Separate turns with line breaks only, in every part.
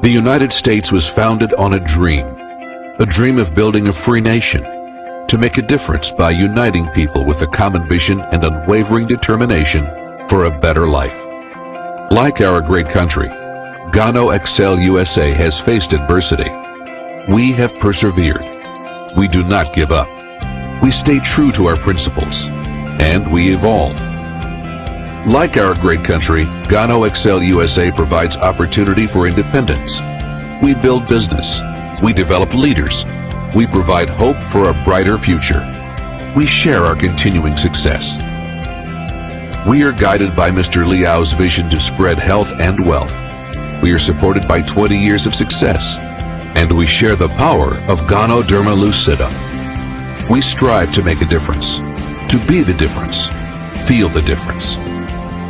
The United States was founded on a dream of building a free nation, to make a difference by uniting people with a common vision and unwavering determination for a better life. Like our great country, Gano Excel USA has faced adversity. We have persevered. We do not give up. We stay true to our principles, and we evolve. Like our great country, Gano Excel USA provides opportunity for independence. We build business. We develop leaders. We provide hope for a brighter future. We share our continuing success. We are guided by Mr. Liao's vision to spread health and wealth. We are supported by 20 years of success. And we share the power of Gano Derma Lucidum. We strive to make a difference, to be the difference, feel the difference,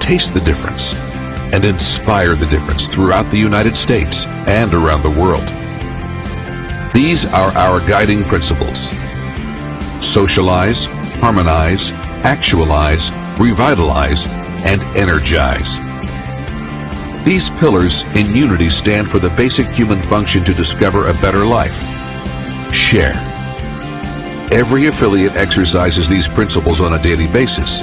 taste the difference, and inspire the difference throughout the United States and around the world. These are our guiding principles. Socialize, harmonize, actualize, revitalize, and energize. These pillars in unity stand for the basic human function to discover a better life. Share. Every affiliate exercises these principles on a daily basis,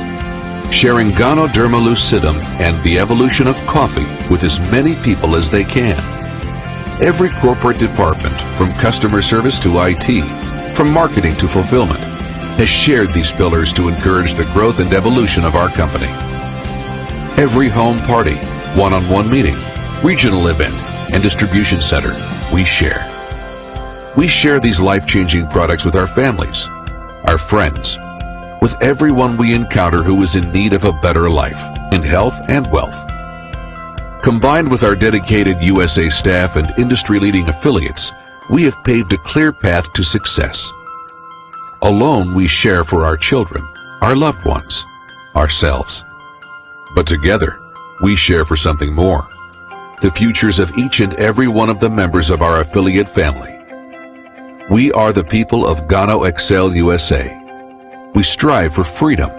sharing Gano Derma Lucidum and the evolution of coffee with as many people as they can. Every corporate department, from customer service to IT, from marketing to fulfillment, has shared these pillars to encourage the growth and evolution of our company. Every home party, one-on-one meeting, regional event, and distribution center, we share. We share these life-changing products with our families, our friends, with everyone we encounter who is in need of a better life in health and wealth. Combined with our dedicated USA staff and industry-leading affiliates, we have paved a clear path to success. Alone, we share for our children, our loved ones, ourselves. But together, we share for something more, the futures of each and every one of the members of our affiliate family. We are the people of Gano Excel USA. We strive for freedom.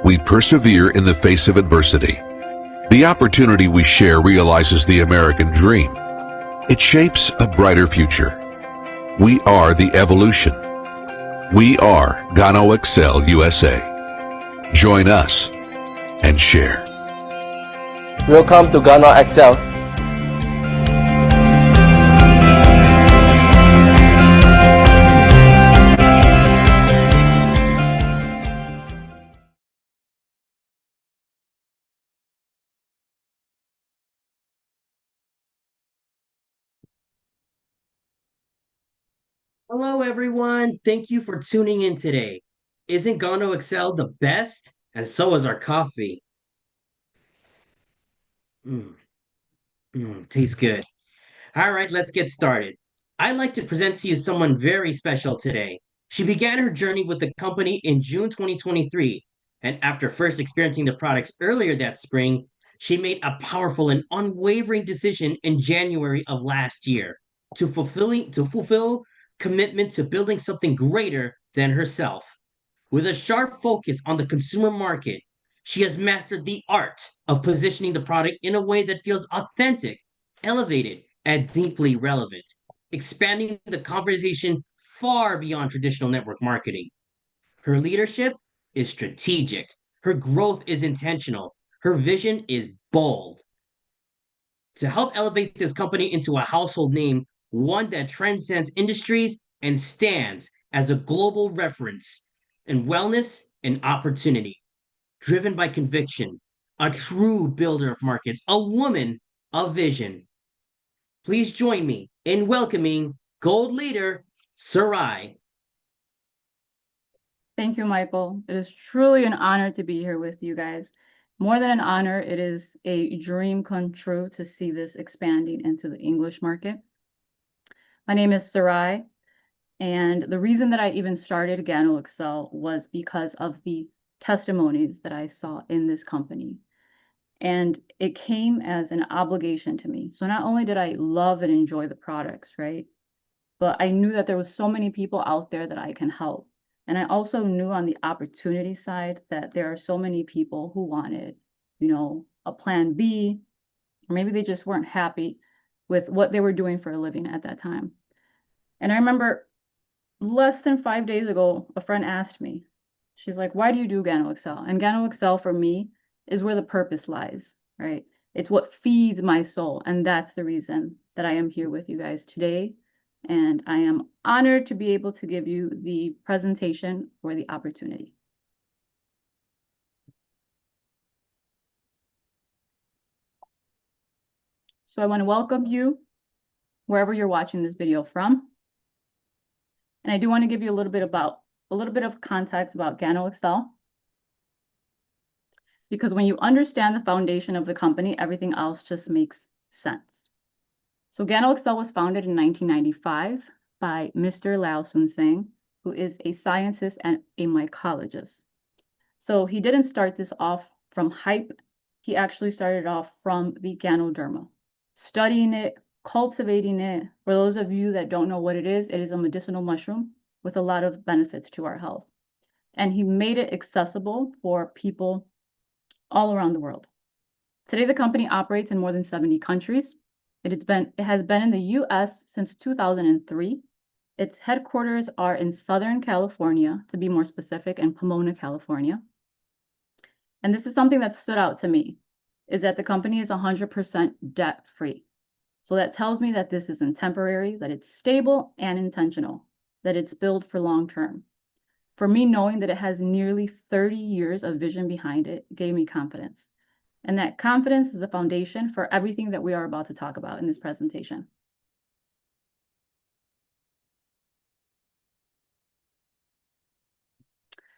We persevere in the face of adversity. The opportunity we share realizes the American dream. It shapes a brighter future. We are the evolution. We are Gano Excel USA. Join us and share.
Welcome to Gano Excel.
Hello, everyone. Thank you for tuning in today. Isn't Gano Excel the best? And so is our coffee. Tastes good. All right, let's get started. I'd like to present to you someone very special today. She began her journey with the company in June 2023, and after first experiencing the products earlier that spring, she made a powerful and unwavering decision in January of last year to fulfill commitment to building something greater than herself. With a sharp focus on the consumer market, she has mastered the art of positioning the product in a way that feels authentic, elevated, and deeply relevant, expanding the conversation far beyond traditional network marketing. Her leadership is strategic, her growth is intentional, her vision is bold. To help elevate this company into a household name, one that transcends industries and stands as a global reference in wellness and opportunity, driven by conviction, a true builder of markets, a woman of vision. Please join me in welcoming Gold Leader Sarai.
Thank you, Michael. It is truly an honor to be here with you guys. More than an honor, it is a dream come true to see this expanding into the English market. My name is Sarai, and the reason that I even started Gano Excel was because of the testimonies that I saw in this company. And it came as an obligation to me. So not only did I love and enjoy the products, right? But I knew that there was so many people out there that I can help. And I also knew on the opportunity side that there are so many people who wanted, you know, a plan B, or maybe they just weren't happy with what they were doing for a living at that time. And I remember less than 5 days ago, a friend asked me, she's like, why do you do GanoExcel? And GanoExcel for me is where the purpose lies, right? It's what feeds my soul. And that's the reason that I am here with you guys today. And I am honored to be able to give you the presentation for the opportunity. So I want to welcome you wherever you're watching this video from. And I do want to give you a little bit of context about GanoExcel. Because when you understand the foundation of the company, everything else just makes sense. So GanoExcel was founded in 1995 by Mr. Lao Soon Singh, who is a scientist and a mycologist. So he didn't start this off from hype. He actually started off from the Ganoderma, studying it, cultivating it. For those of you that don't know what it is a medicinal mushroom with a lot of benefits to our health. And he made it accessible for people all around the world. Today, the company operates in more than 70 countries. It has been in the US since 2003. Its headquarters are in Southern California, to be more specific, in Pomona, California. And this is something that stood out to me, is that the company is 100% debt-free. So that tells me that this isn't temporary, that it's stable and intentional, that it's built for long term. For me, knowing that it has nearly 30 years of vision behind it gave me confidence. And that confidence is the foundation for everything that we are about to talk about in this presentation.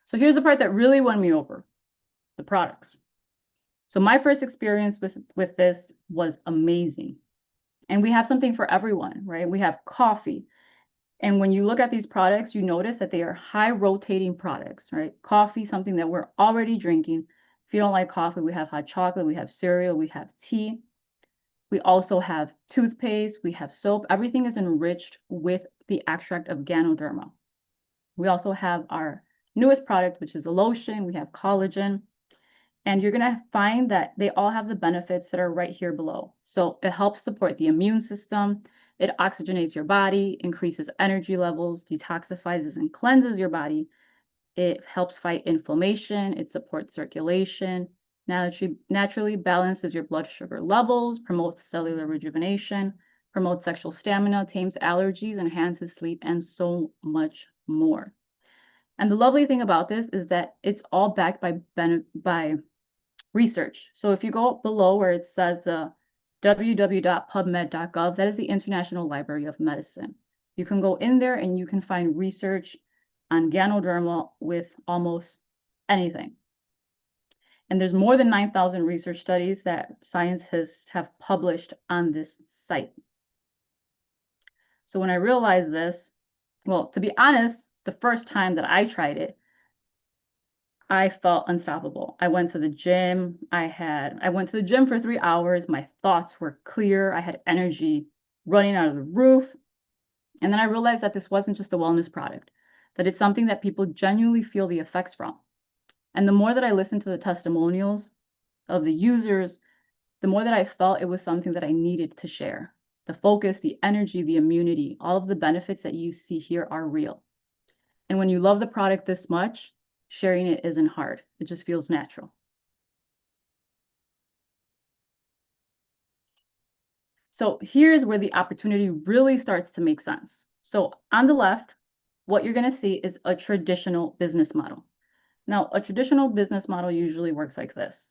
So here's the part that really won me over, the products. So my first experience with this was amazing. And we have something for everyone, right? We have coffee. And when you look at these products, you notice that they are high rotating products, right? Coffee, something that we're already drinking. If you don't like coffee, we have hot chocolate, we have cereal, we have tea. We also have toothpaste, we have soap. Everything is enriched with the extract of Ganoderma. We also have our newest product, which is a lotion. We have collagen. And you're going to find that they all have the benefits that are right here below. So it helps support the immune system. It oxygenates your body, increases energy levels, detoxifies and cleanses your body. It helps fight inflammation. It supports circulation, naturally balances your blood sugar levels, promotes cellular rejuvenation, promotes sexual stamina, tames allergies, enhances sleep, and so much more. And the lovely thing about this is that it's all backed by research. So if you go below where it says the www.pubmed.gov, that is the International Library of Medicine. You can go in there and you can find research on Ganoderma with almost anything. And there's more than 9,000 research studies that scientists have published on this site. So when I realized this, well, to be honest, the first time that I tried it, I felt unstoppable. I went to the gym. I went to the gym for 3 hours. My thoughts were clear. I had energy running out of the roof. And then I realized that this wasn't just a wellness product, that it's something that people genuinely feel the effects from. And the more that I listened to the testimonials of the users, the more that I felt it was something that I needed to share. The focus, the energy, the immunity, all of the benefits that you see here are real. And when you love the product this much, sharing it isn't hard. It just feels natural. So here's where the opportunity really starts to make sense. So on the left, what you're going to see is a traditional business model. Now, a traditional business model usually works like this.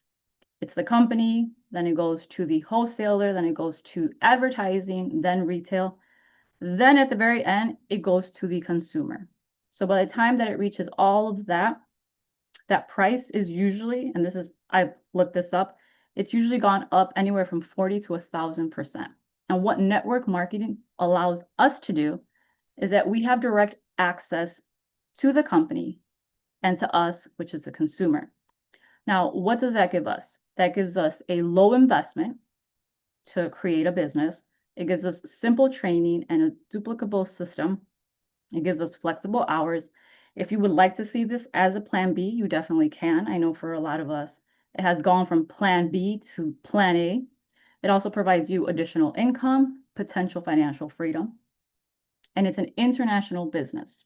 It's the company, then it goes to the wholesaler, then it goes to advertising, then retail. Then at the very end, it goes to the consumer. So by the time that it reaches all of that, that price is usually, and I've looked this up, it's usually gone up anywhere from 40 to 1,000%. And what network marketing allows us to do is that we have direct access to the company and to us, which is the consumer. Now, what does that give us? That gives us a low investment to create a business. It gives us simple training and a duplicable system. It gives us flexible hours. If you would like to see this as a plan B, you definitely can. I know for a lot of us, it has gone from plan B to plan A. It also provides you additional income, potential financial freedom, and it's an international business.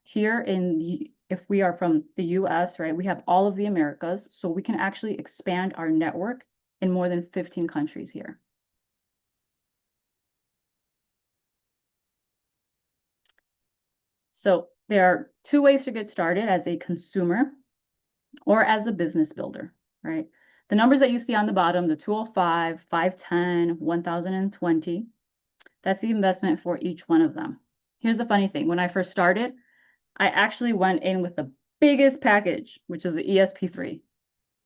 Here if we are from the US, right, we have all of the Americas, so we can actually expand our network in more than 15 countries here. So there are two ways to get started: as a consumer or as a business builder, right? The numbers that you see on the bottom, the 205, 510, 1020, that's the investment for each one of them. Here's the funny thing. When I first started, I actually went in with the biggest package, which is the ESP3.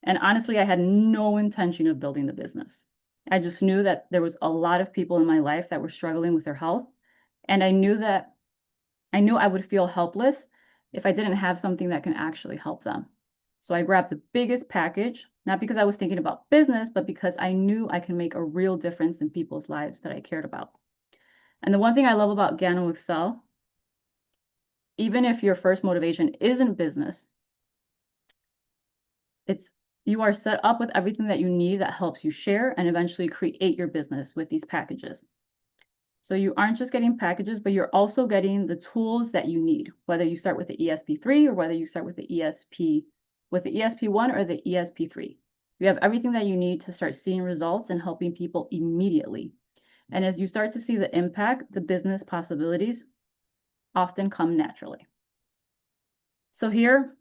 And honestly, I had no intention of building the business. I just knew that there was a lot of people in my life that were struggling with their health. And I knew I would feel helpless if I didn't have something that can actually help them. So I grabbed the biggest package, not because I was thinking about business, but because I knew I can make a real difference in people's lives that I cared about. And the one thing I love about Gano Excel, even if your first motivation isn't business, you are set up with everything that you need that helps you share and eventually create your business with these packages. So you aren't just getting packages, but you're also getting the tools that you need, whether you start with the ESP3 or whether you start with the ESP1 or the ESP3. You have everything that you need to start seeing results and helping people immediately. And as you start to see the impact, the business possibilities often come naturally. So here,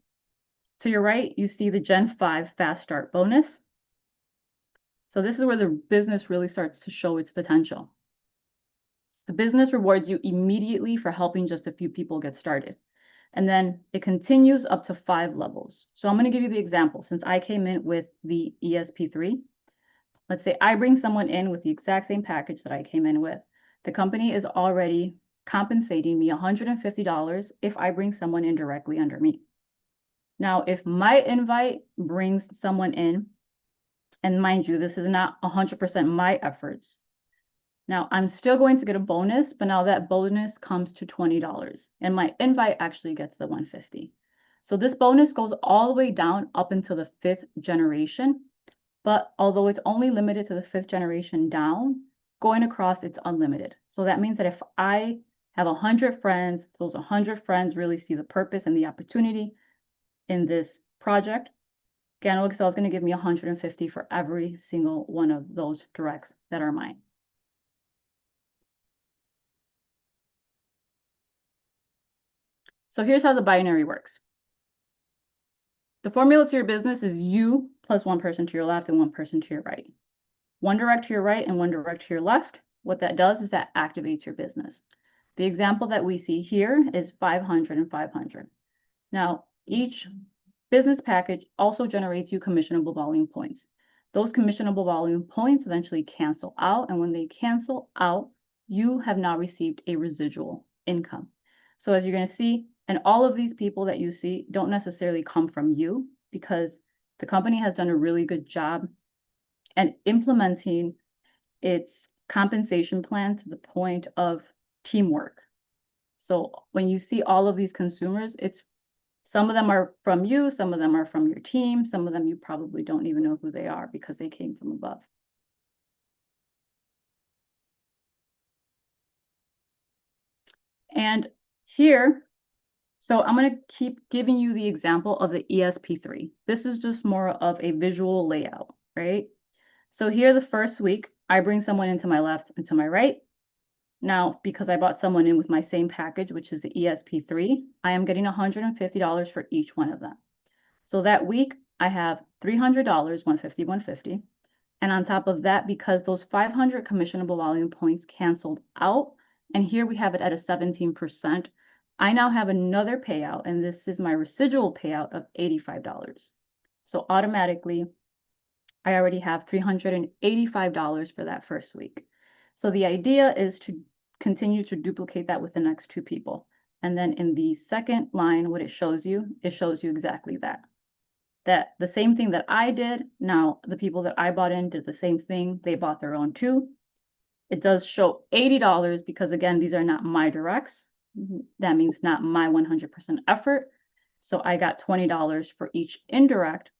to your right, you see the Gen 5 Fast Start bonus. So this is where the business really starts to show its potential. The business rewards you immediately for helping just a few people get started. And then it continues up to 5 levels. So I'm going to give you the example. Since I came in with the ESP3, let's say I bring someone in with the exact same package that I came in with. The company is already compensating me $150 if I bring someone in directly under me. Now, if my invite brings someone in, and mind you, this is not 100% my efforts. Now, I'm still going to get a bonus, but now that bonus comes to $20, and my invite actually gets the $150. So this bonus goes all the way down up until the 5th generation, but although it's only limited to the 5th generation down, going across, it's unlimited. So that means that if I have 100 friends, those 100 friends really see the purpose and the opportunity in this project, Gano Excel is going to give me 150 for every single one of those directs that are mine. So here's how the binary works. The formula to your business is you plus one person to your left and one person to your right. One direct to your right and one direct to your left. What that does is that activates your business. The example that we see here is 500 and 500. Now, each business package also generates you commissionable volume points. Those commissionable volume points eventually cancel out, and when they cancel out, you have now received a residual income. So as you're going to see, and all of these people that you see don't necessarily come from you, because the company has done a really good job at implementing its compensation plan to the point of teamwork. So when you see all of these consumers, some of them are from you, some of them are from your team, some of them you probably don't even know who they are because they came from above. And here, so I'm going to keep giving you the example of the ESP3. This is just more of a visual layout, right? So here the first week, I bring someone into my left and to my right. Now, because I bought someone in with my same package, which is the ESP3, I am getting $150 for each one of them. So that week, I have $300, $150, $150. And on top of that, because those 500 commissionable volume points canceled out, and here we have it at a 17%, I now have another payout, and this is my residual payout of $85. So automatically, I already have $385 for that first week. So the idea is to continue to duplicate that with the next 2 people. And then in the second line, what it shows you exactly that. That the same thing that I did, now the people that I bought in did the same thing. They bought their own too. It does show $80 because again, these are not my directs. That means not my 100% effort. So I got $20 for each indirect.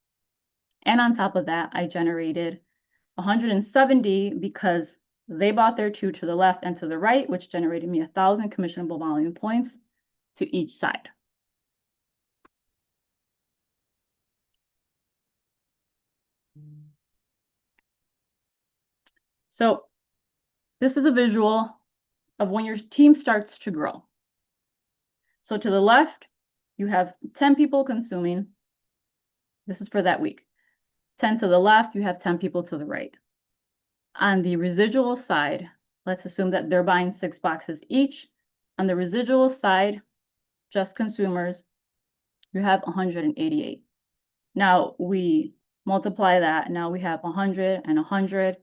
And on top of that, I generated 170 because they bought their 2 to the left and to the right, which generated me 1,000 commissionable volume points to each side. So this is a visual of when your team starts to grow. So to the left, you have 10 people consuming. This is for that week. 10 to the left, you have 10 people to the right. On the residual side, let's assume that they're buying 6 boxes each. On the residual side, just consumers, you have 188. Now we multiply that. Now we have 100 and 100.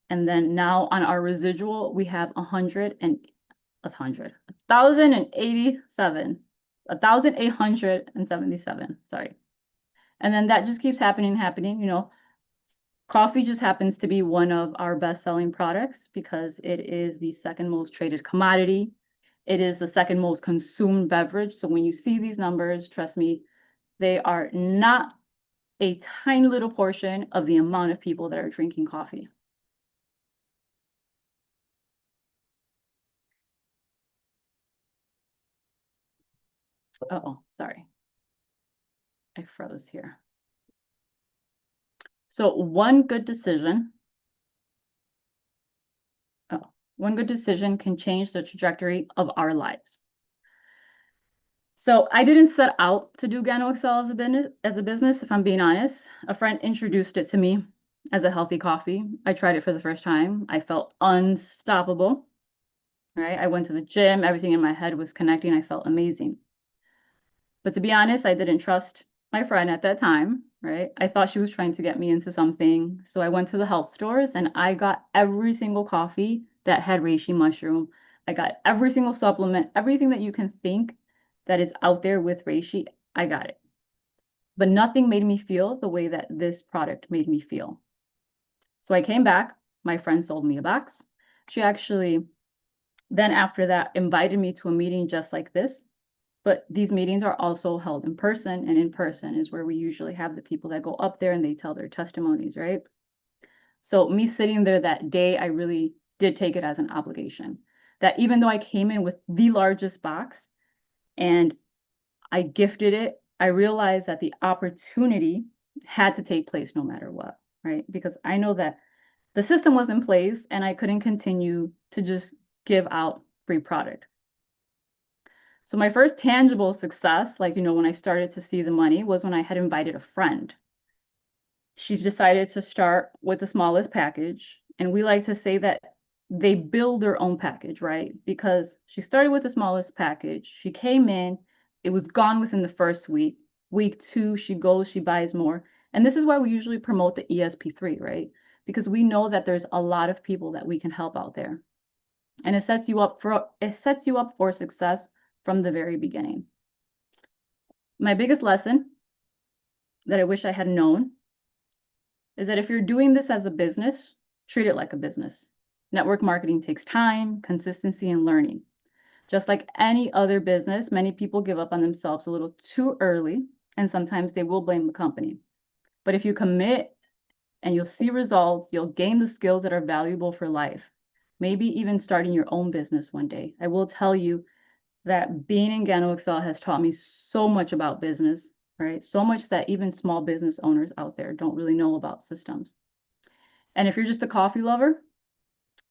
And then now on our residual, we have 1,877, sorry. And then that just keeps happening. You know, coffee just happens to be one of our best-selling products because it is the second most traded commodity. It is the second most consumed beverage. So when you see these numbers, trust me, they are not a tiny little portion of the amount of people that are drinking coffee. Uh-oh, sorry. I froze here. So one good decision can change the trajectory of our lives. So I didn't set out to do GanoExcel as a business, if I'm being honest. A friend introduced it to me as a healthy coffee. I tried it for the first time. I felt unstoppable, right? I went to the gym, everything in my head was connecting. I felt amazing. But to be honest, I didn't trust my friend at that time, right? I thought she was trying to get me into something. So I went to the health stores and I got every single coffee that had reishi mushroom. I got every single supplement, everything that you can think that is out there with reishi, I got it. But nothing made me feel the way that this product made me feel. So I came back, my friend sold me a box. She actually, then after that, invited me to a meeting just like this. But these meetings are also held in person, and in person is where we usually have the people that go up there and they tell their testimonies, right? So me sitting there that day, I really did take it as an obligation that even though I came in with the largest box and I gifted it, I realized that the opportunity had to take place no matter what, right? Because I know that the system was in place and I couldn't continue to just give out free product. So my first tangible success, like, you know, when I started to see the money was when I had invited a friend. She's decided to start with the smallest package. And we like to say that they build their own package, right? Because she started with the smallest package. She came in, it was gone within the first week. Week 2, she goes, she buys more. And this is why we usually promote the ESP3, right? Because we know that there's a lot of people that we can help out there. And it sets you up for success from the very beginning. My biggest lesson that I wish I had known is that if you're doing this as a business, treat it like a business. Network marketing takes time, consistency, and learning. Just like any other business, many people give up on themselves a little too early, and sometimes they will blame the company. But if you commit and you'll see results, you'll gain the skills that are valuable for life. Maybe even starting your own business one day. I will tell you that being in GanoExcel has taught me so much about business, right? So much that even small business owners out there don't really know about systems. And if you're just a coffee lover,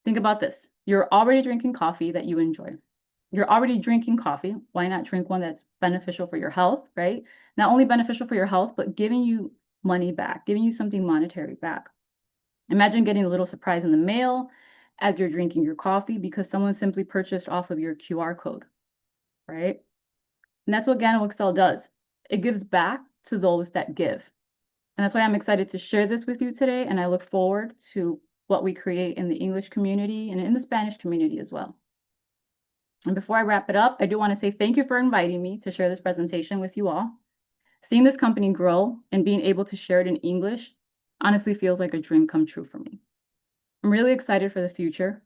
think about this. You're already drinking coffee that you enjoy. You're already drinking coffee. Why not drink one that's beneficial for your health, right? Not only beneficial for your health, but giving you money back, giving you something monetary back. Imagine getting a little surprise in the mail as you're drinking your coffee because someone simply purchased off of your QR code, right? And that's what GanoExcel does. It gives back to those that give. And that's why I'm excited to share this with you today. And I look forward to what we create in the English community and in the Spanish community as well. And before I wrap it up, I do want to say thank you for inviting me to share this presentation with you all. Seeing this company grow and being able to share it in English honestly feels like a dream come true for me. I'm really excited for the future.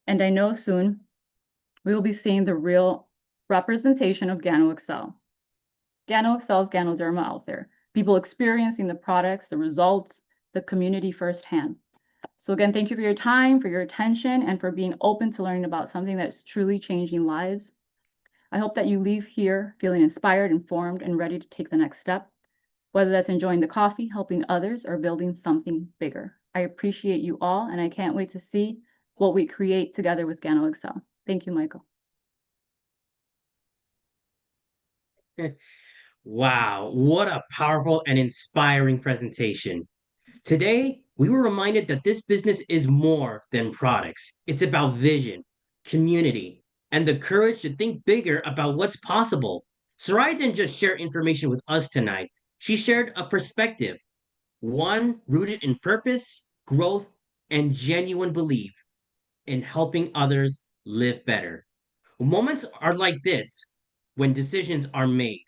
And I know soon we will be seeing the real representation of GanoExcel. GanoExcel is Ganoderma out there. People experiencing the products, the results, the community firsthand. So again, thank you for your time, for your attention, and for being open to learning about something that's truly changing lives. I hope that you leave here feeling inspired, informed, and ready to take the next step, whether that's enjoying the coffee, helping others, or building something bigger. I appreciate you all, and I can't wait to see what we create together with GanoExcel. Thank you, Michael.
Wow, what a powerful and inspiring presentation. Today, we were reminded that this business is more than products. It's about vision, community, and the courage to think bigger about what's possible. Sarai didn't just share information with us tonight, she shared a perspective, one rooted in purpose, growth, and genuine belief in helping others live better. Moments are like this when decisions are made,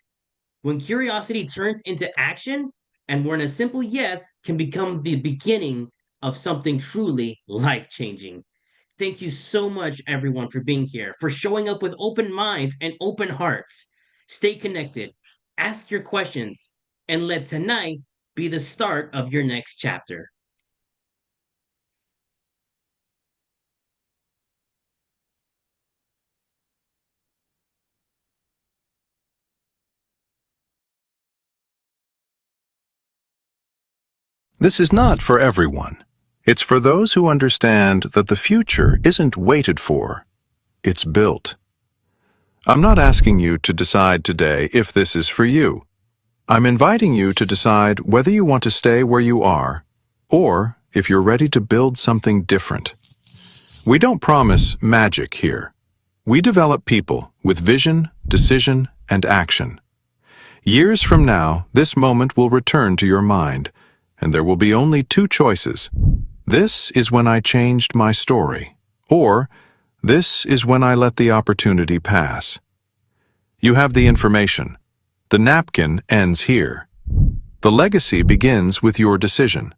when curiosity turns into action, and when a simple yes can become the beginning of something truly life changing. Thank you so much, everyone, for being here, for showing up with open minds and open hearts. Stay connected, ask your questions, and let tonight be the start of your next chapter.
This is not for everyone. It's for those who understand that the future isn't waited for, it's built. I'm not asking you to decide today if this is for you. I'm inviting you to decide whether you want to stay where you are, or if you're ready to build something different. We don't promise magic here. We develop people with vision, decision, and action. Years from now, this moment will return to your mind, and there will be only two choices. This is when I changed my story, or this is when I let the opportunity pass. You have the information. The napkin ends here. The legacy begins with your decision.